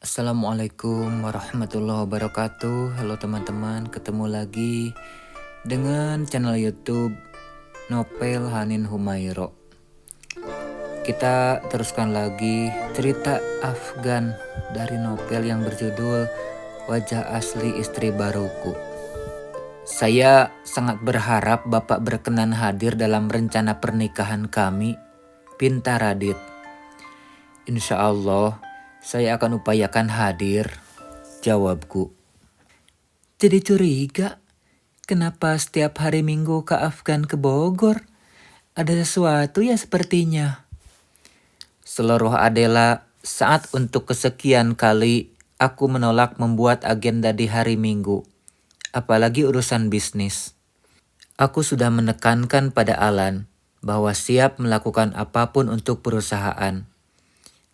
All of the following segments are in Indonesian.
Assalamualaikum warahmatullahi wabarakatuh. Halo teman-teman, ketemu lagi dengan channel YouTube Nopel Hanin Humairo. Kita teruskan lagi cerita Afgan dari novel yang berjudul Wajah Asli Istri Baruku. Saya sangat berharap Bapak berkenan hadir dalam rencana pernikahan kami, pinta Radit. Insya Allah, saya akan upayakan hadir, jawabku. Jadi curiga, kenapa setiap hari Minggu ke Afgan ke Bogor? Ada sesuatu ya sepertinya. Seluruh Adela saat untuk kesekian kali aku menolak membuat agenda di hari Minggu, apalagi urusan bisnis. Aku sudah menekankan pada Alan bahwa siap melakukan apapun untuk perusahaan.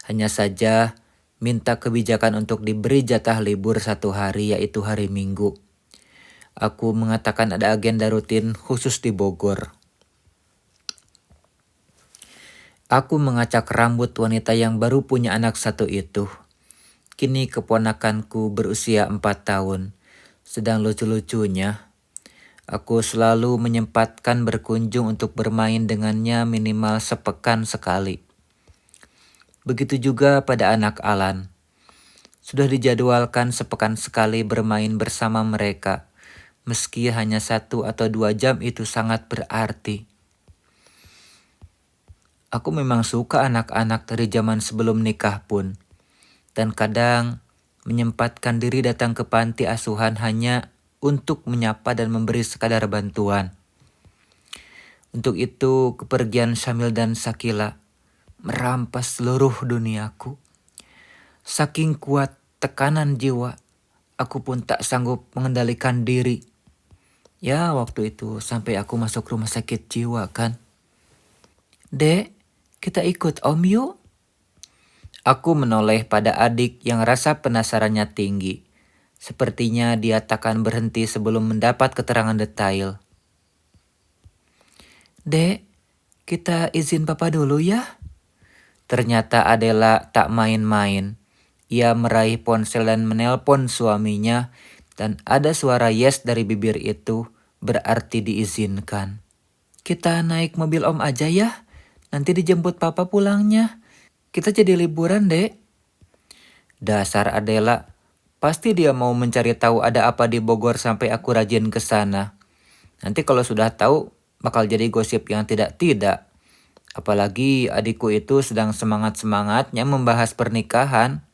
Hanya saja minta kebijakan untuk diberi jatah libur 1 hari, yaitu hari Minggu. Aku mengatakan ada agenda rutin khusus di Bogor. Aku mengacak rambut wanita yang baru punya anak 1 itu. Kini keponakanku berusia 4 tahun. Sedang lucu-lucunya, aku selalu menyempatkan berkunjung untuk bermain dengannya minimal sepekan sekali. Begitu juga pada anak Alan. Sudah dijadwalkan sepekan sekali bermain bersama mereka, meski hanya 1 atau 2 jam itu sangat berarti. Aku memang suka anak-anak dari zaman sebelum nikah pun, dan kadang menyempatkan diri datang ke panti asuhan hanya untuk menyapa dan memberi sekadar bantuan. Untuk itu kepergian Syamil dan Sakila merampas seluruh duniaku. Saking kuat tekanan jiwa, aku pun tak sanggup mengendalikan diri. Ya, waktu itu sampai aku masuk rumah sakit jiwa kan. Dek, kita ikut Om yuk. Aku menoleh pada adik yang rasa penasarannya tinggi. Sepertinya dia takkan berhenti sebelum mendapat keterangan detail. Dek, kita izin papa dulu ya. Ternyata Adela tak main-main. Ia meraih ponsel dan menelpon suaminya, dan ada suara yes dari bibir itu, berarti diizinkan. Kita naik mobil Om aja ya, nanti dijemput papa pulangnya. Kita jadi liburan, Dek. Dasar Adela, pasti dia mau mencari tahu ada apa di Bogor sampai aku rajin ke sana. Nanti kalau sudah tahu, bakal jadi gosip yang tidak-tidak. Apalagi adikku itu sedang semangat-semangatnya membahas pernikahan.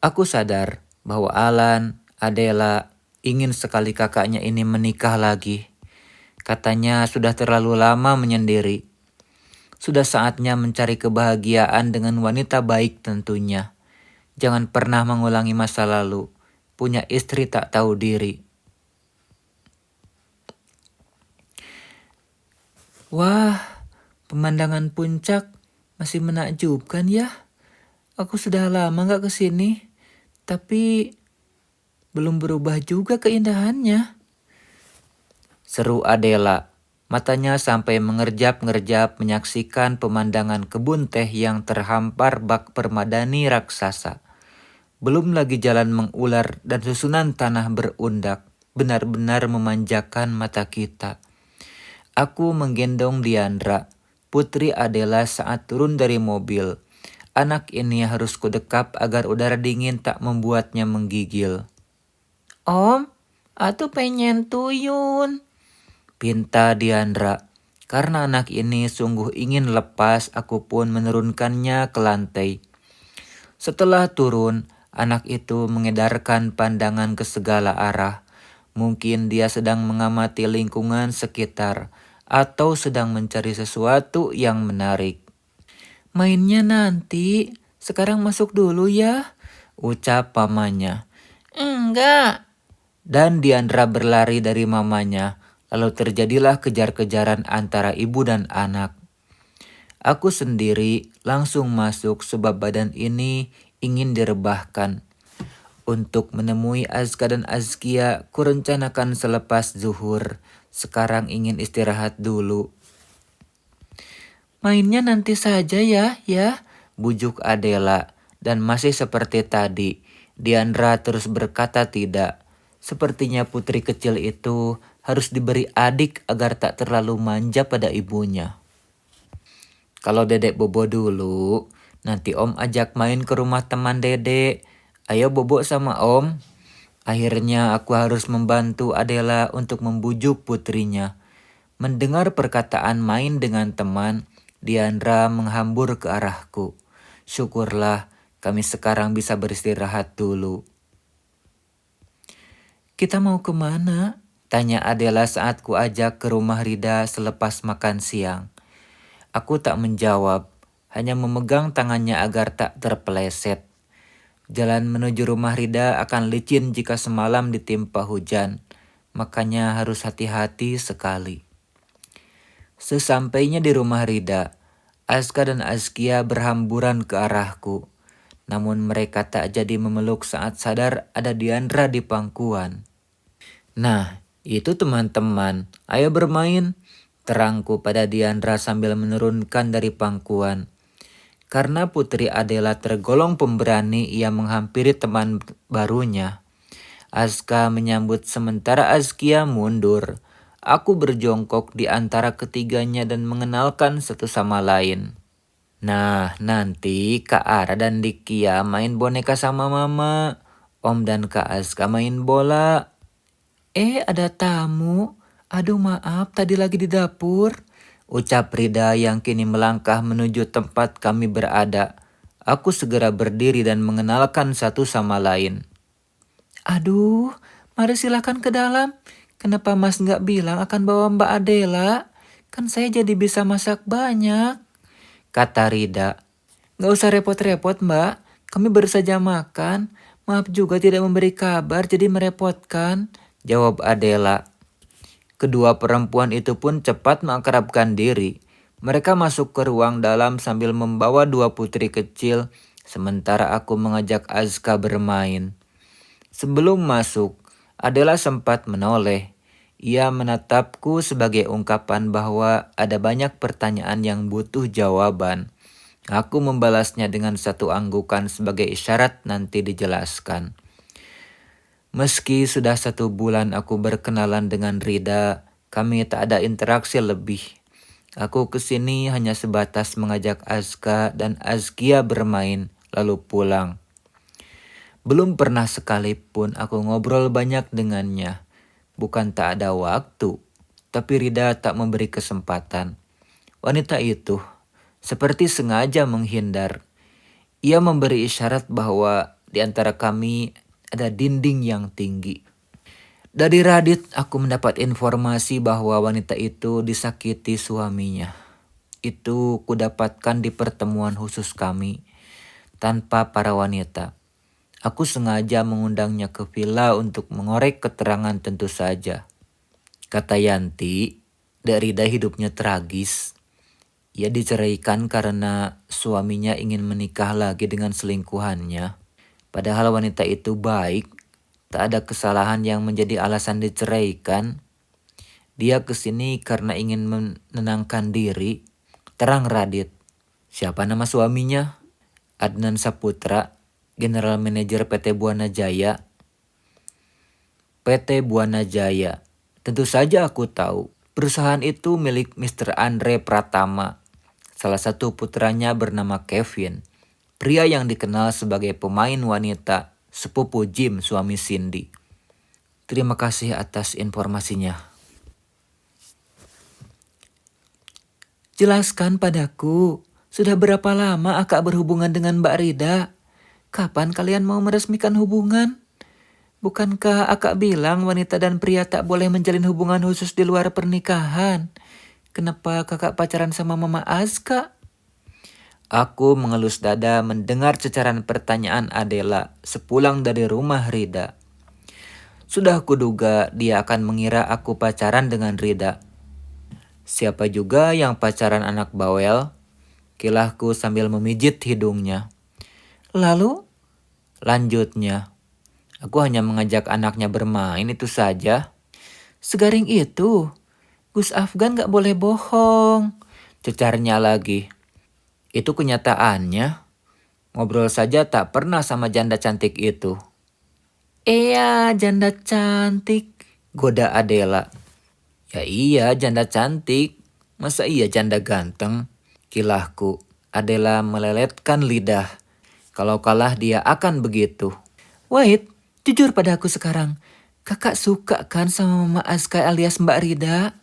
Aku sadar bahwa Alan, Adela ingin sekali kakaknya ini menikah lagi. Katanya sudah terlalu lama menyendiri. Sudah saatnya mencari kebahagiaan dengan wanita baik tentunya. Jangan pernah mengulangi masa lalu. Punya istri tak tahu diri. Wah, pemandangan puncak masih menakjubkan ya. Aku sudah lama gak kesini, tapi belum berubah juga keindahannya. Seru Adela, matanya sampai mengerjap-ngerjap menyaksikan pemandangan kebun teh yang terhampar bak permadani raksasa. Belum lagi jalan mengular dan susunan tanah berundak, benar-benar memanjakan mata kita. Aku menggendong Diandra, putri Adela saat turun dari mobil. Anak ini harus kudekap agar udara dingin tak membuatnya menggigil. Om, atuh pengen tuyun, pinta Diandra. Karena anak ini sungguh ingin lepas, aku pun menurunkannya ke lantai. Setelah turun, anak itu mengedarkan pandangan ke segala arah. Mungkin dia sedang mengamati lingkungan sekitar atau sedang mencari sesuatu yang menarik. Mainnya nanti, sekarang masuk dulu ya, ucap pamannya. Enggak. Dan Diandra berlari dari mamanya, lalu terjadilah kejar-kejaran antara ibu dan anak. Aku sendiri langsung masuk sebab badan ini ingin direbahkan. Untuk menemui Azka dan Azkia, kurencanakan selepas zuhur. Sekarang ingin istirahat dulu. Mainnya nanti saja ya, bujuk Adela. Dan masih seperti tadi, Diandra terus berkata tidak. Sepertinya putri kecil itu harus diberi adik agar tak terlalu manja pada ibunya. Kalau Dedek bobo dulu, nanti Om ajak main ke rumah teman Dedek. Ayo bobo sama Om. Akhirnya aku harus membantu Adela untuk membujuk putrinya. Mendengar perkataan main dengan teman, Diandra menghambur ke arahku. Syukurlah kami sekarang bisa beristirahat dulu. Kita mau kemana? Tanya Adela saat ku ajak ke rumah Rida selepas makan siang. Aku tak menjawab, hanya memegang tangannya agar tak terpeleset. Jalan menuju rumah Rida akan licin jika semalam ditimpa hujan, makanya harus hati-hati sekali. Sesampainya di rumah Rida, Aska dan Askia berhamburan ke arahku. Namun mereka tak jadi memeluk saat sadar ada Diandra di pangkuan. Nah, itu teman-teman, ayo bermain, terangku pada Diandra sambil menurunkan dari pangkuan. Karena Putri Adela tergolong pemberani, ia menghampiri teman barunya. Aska menyambut sementara Askia mundur. Aku berjongkok di antara ketiganya dan mengenalkan satu sama lain. Nah, nanti Kak Ara dan Dikia main boneka sama Mama. Om dan Kak Aska main bola. Ada tamu. Aduh maaf, tadi lagi di dapur. Ucap Rida yang kini melangkah menuju tempat kami berada. Aku segera berdiri dan mengenalkan satu sama lain. Aduh, mari silakan ke dalam. Kenapa Mas nggak bilang akan bawa Mbak Adela? Kan saya jadi bisa masak banyak. Kata Rida. Nggak usah repot-repot Mbak, kami baru saja makan. Maaf juga tidak memberi kabar jadi merepotkan. Jawab Adela. Kedua perempuan itu pun cepat mengakrabkan diri. Mereka masuk ke ruang dalam sambil membawa dua putri kecil, sementara aku mengajak Azka bermain. Sebelum masuk, Adela sempat menoleh. Ia menatapku sebagai ungkapan bahwa ada banyak pertanyaan yang butuh jawaban. Aku membalasnya dengan satu anggukan sebagai isyarat nanti dijelaskan. Meski sudah 1 bulan aku berkenalan dengan Rida, kami tak ada interaksi lebih. Aku kesini hanya sebatas mengajak Aska dan Azkia bermain, lalu pulang. Belum pernah sekalipun aku ngobrol banyak dengannya. Bukan tak ada waktu, tapi Rida tak memberi kesempatan. Wanita itu seperti sengaja menghindar. Ia memberi isyarat bahwa di antara kami ada dinding yang tinggi. Dari Radit aku mendapat informasi bahwa wanita itu disakiti suaminya. Itu kudapatkan di pertemuan khusus kami tanpa para wanita. Aku sengaja mengundangnya ke villa untuk mengorek keterangan tentu saja. Kata Yanti, Rida hidupnya tragis. Ia diceraikan karena suaminya ingin menikah lagi dengan selingkuhannya. Padahal wanita itu baik, tak ada kesalahan yang menjadi alasan diceraikan. Dia kesini karena ingin menenangkan diri. Terang Radit. Siapa nama suaminya? Adnan Saputra, General Manager PT Buana Jaya. PT Buana Jaya. Tentu saja aku tahu. Perusahaan itu milik Mr. Andre Pratama. Salah satu putranya bernama Kevin. Pria yang dikenal sebagai pemain wanita, sepupu Jim suami Cindy. Terima kasih atas informasinya. Jelaskan padaku, sudah berapa lama Akak berhubungan dengan Mbak Rida? Kapan kalian mau meresmikan hubungan? Bukankah Akak bilang wanita dan pria tak boleh menjalin hubungan khusus di luar pernikahan? Kenapa Kakak pacaran sama Mama Aska? Aku mengelus dada mendengar cecaran pertanyaan Adela sepulang dari rumah Rida. Sudah kuduga dia akan mengira aku pacaran dengan Rida. Siapa juga yang pacaran anak bawel? Kilahku sambil memijit hidungnya. Lalu, lanjutnya, aku hanya mengajak anaknya bermain itu saja. Segaring itu, Gus Afgan gak boleh bohong. Cecarnya lagi. Itu kenyataannya. Ngobrol saja tak pernah sama janda cantik itu. Iya, janda cantik, goda Adela. Ya iya, janda cantik. Masa iya janda ganteng? Kilahku. Adela meleletkan lidah. Kalau kalah dia akan begitu. Wait, jujur pada aku sekarang. Kakak suka kan sama Mama Aska alias Mbak Rida?